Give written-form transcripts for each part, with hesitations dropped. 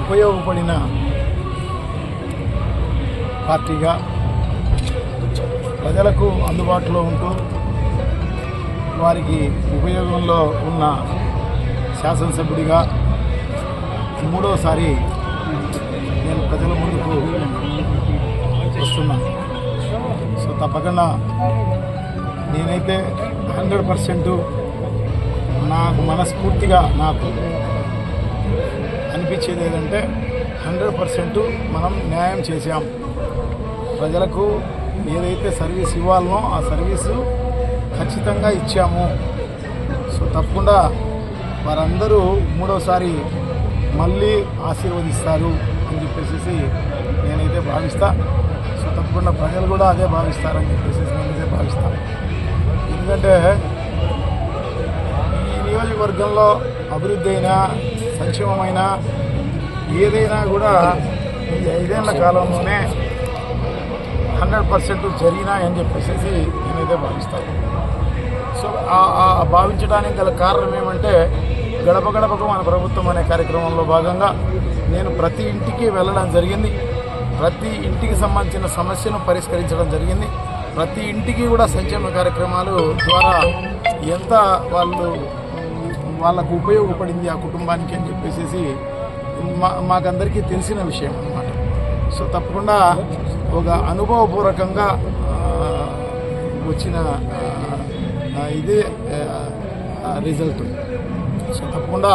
ఉపయోగపడిన పార్టీగా ప్రజలకు అందుబాటులో ఉంటూ వారికి ఉపయోగంలో ఉన్న శాసనసభ్యుడిగా మూడోసారి నేను ప్రజల ముందుకు వస్తున్నాను. సో తప్పకుండా నేనైతే 100% నాకు మనస్ఫూర్తిగా నాకు అనిపించేది ఏదంటే 100% మనం న్యాయం చేశాం. ప్రజలకు ఏదైతే సర్వీస్ ఇవ్వాలనో ఆ సర్వీసు ఖచ్చితంగా ఇచ్చాము. సో తప్పకుండా వారందరూ మూడోసారి మళ్ళీ ఆశీర్వదిస్తారు అని చెప్పేసి నేనైతే భావిస్తా. సో తప్పకుండా ప్రజలు కూడా అదే భావిస్తారని చెప్పేసి నేనైతే భావిస్తాను. ఎందుకంటే ఈ నియోజకవర్గంలో అభివృద్ధి అయినా సంక్షేమమైన ఏదైనా కూడా ఈ 5 ఏళ్ల కాలంలోనే 100% జరిగినాయని చెప్పేసి నేనైతే భావిస్తాను. సో భావించడానికి గల కారణం ఏమంటే గడప గడపకు మన ప్రభుత్వం అనే కార్యక్రమంలో భాగంగా నేను ప్రతి ఇంటికి వెళ్ళడం జరిగింది. ప్రతి ఇంటికి సంబంధించిన సమస్యను పరిష్కరించడం జరిగింది. ప్రతి ఇంటికి కూడా సంక్షేమ కార్యక్రమాలు ద్వారా ఎంత వాళ్ళకు ఉపయోగపడింది ఆ కుటుంబానికి అని చెప్పేసి మాకందరికీ తెలిసిన విషయం అన్నమాట. సో తప్పకుండా ఒక అనుభవపూర్వకంగా వచ్చిన ఇదే రిజల్ట్. సో తప్పకుండా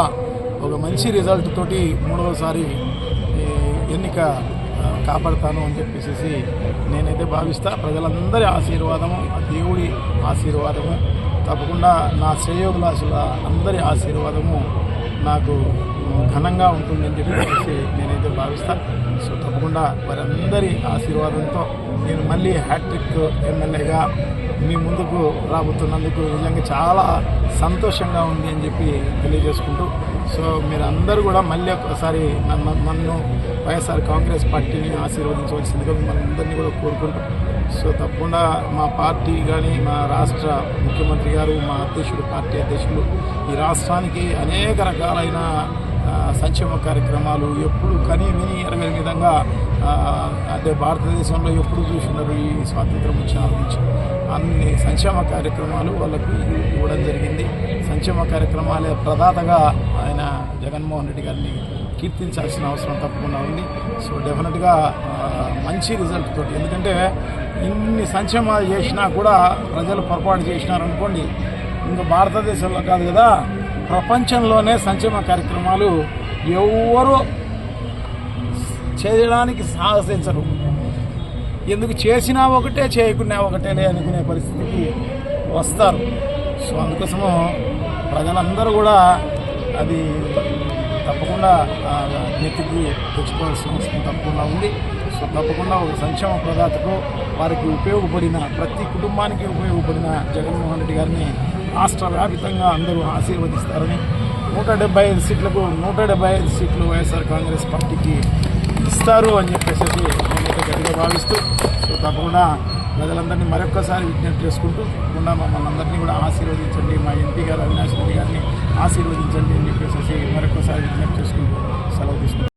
ఒక మంచి రిజల్ట్ తోటి మూడవసారి ఎన్నిక కాపాడుతాను అని చెప్పేసి నేనైతే భావిస్తా. ప్రజలందరి ఆశీర్వాదము, దేవుడి ఆశీర్వాదము, తప్పకుండా నా శ్రేయోభిలాషుల అందరి ఆశీర్వాదము నాకు ఘనంగా ఉంటుందని చెప్పేసి నేనైతే భావిస్తాను. సో తప్పకుండా వారందరి ఆశీర్వాదంతో నేను మళ్ళీ హ్యాట్రిక్ ఎమ్మెల్యేగా మీ ముందుకు రాబోతున్నందుకు నిజంగా చాలా సంతోషంగా ఉంది అని చెప్పి తెలియజేసుకుంటూ, సో మీరందరూ కూడా మళ్ళీ ఒకసారి నన్ను వైఎస్ఆర్ కాంగ్రెస్ పార్టీని ఆశీర్వదించవలసిందిగా మిమ్మల్ని అందరినీ కూడా కోరుకుంటూ, సో తప్పకుండా మా పార్టీ కానీ మా రాష్ట్ర ముఖ్యమంత్రి గారు, మా అధ్యక్షుడు, పార్టీ అధ్యక్షులు ఈ రాష్ట్రానికి అనేక రకాలైన సంక్షేమ కార్యక్రమాలు ఎప్పుడు కని విని ఎరగని విధంగా అంటే భారతదేశంలో ఎప్పుడు చూసినారు ఈ స్వాతంత్రం వచ్చిన నుంచి అన్ని సంక్షేమ కార్యక్రమాలు వాళ్ళకు ఇవ్వడం జరిగింది. సంక్షేమ కార్యక్రమాలే ప్రదాతగా ఆయన జగన్మోహన్ రెడ్డి గారిని కీర్తించాల్సిన అవసరం తప్పకుండా ఉంది. సో డెఫినెట్గా మంచి రిజల్ట్ తోటి, ఎందుకంటే ఇన్ని సంక్షేమాలు చేసినా కూడా ప్రజలు పొరపాటు చేసినారనుకోండి, ఇంకా భారతదేశంలో కాదు కదా ప్రపంచంలోనే సంక్షేమ కార్యక్రమాలు ఎవరు చేయడానికి సాహసించరు. ఎందుకు చేసినా ఒకటే చేయకున్నా ఒకటేలే అనుకునే పరిస్థితికి వస్తారు. సో అందుకోసము ప్రజలందరూ కూడా అది తప్పకుండా నెత్తికి తెచ్చుకోవాల్సిన అవసరం తప్పకుండా ఉంది. సో తప్పకుండా ఒక సంక్షేమ ప్రదాతకు వారికి ఉపయోగపడిన ప్రతి కుటుంబానికి ఉపయోగపడిన జగన్మోహన్ రెడ్డి గారిని రాష్ట్ర వ్యాప్తంగా అందరూ ఆశీర్వదిస్తారని, 175 సీట్లకు 175 సీట్లు వైఎస్ఆర్ కాంగ్రెస్ పార్టీకి ఇస్తారు అని చెప్పేసి నేనైతే గట్టిగా భావిస్తూ, సో తప్పకుండా ప్రజలందరినీ మరొక్కసారి విజ్ఞప్తి చేసుకుంటూ తప్పకుండా మమ్మల్ని అందరినీ కూడా ఆశీర్వదించండి, మా ఎంపీ గారు అవినాష్ రెడ్డి గారిని ఆశీర్వదించండి అని చెప్పేసి మరొక్కసారి విజ్ఞప్తి చేసుకుంటూ సెలవు తీసుకుంటాం.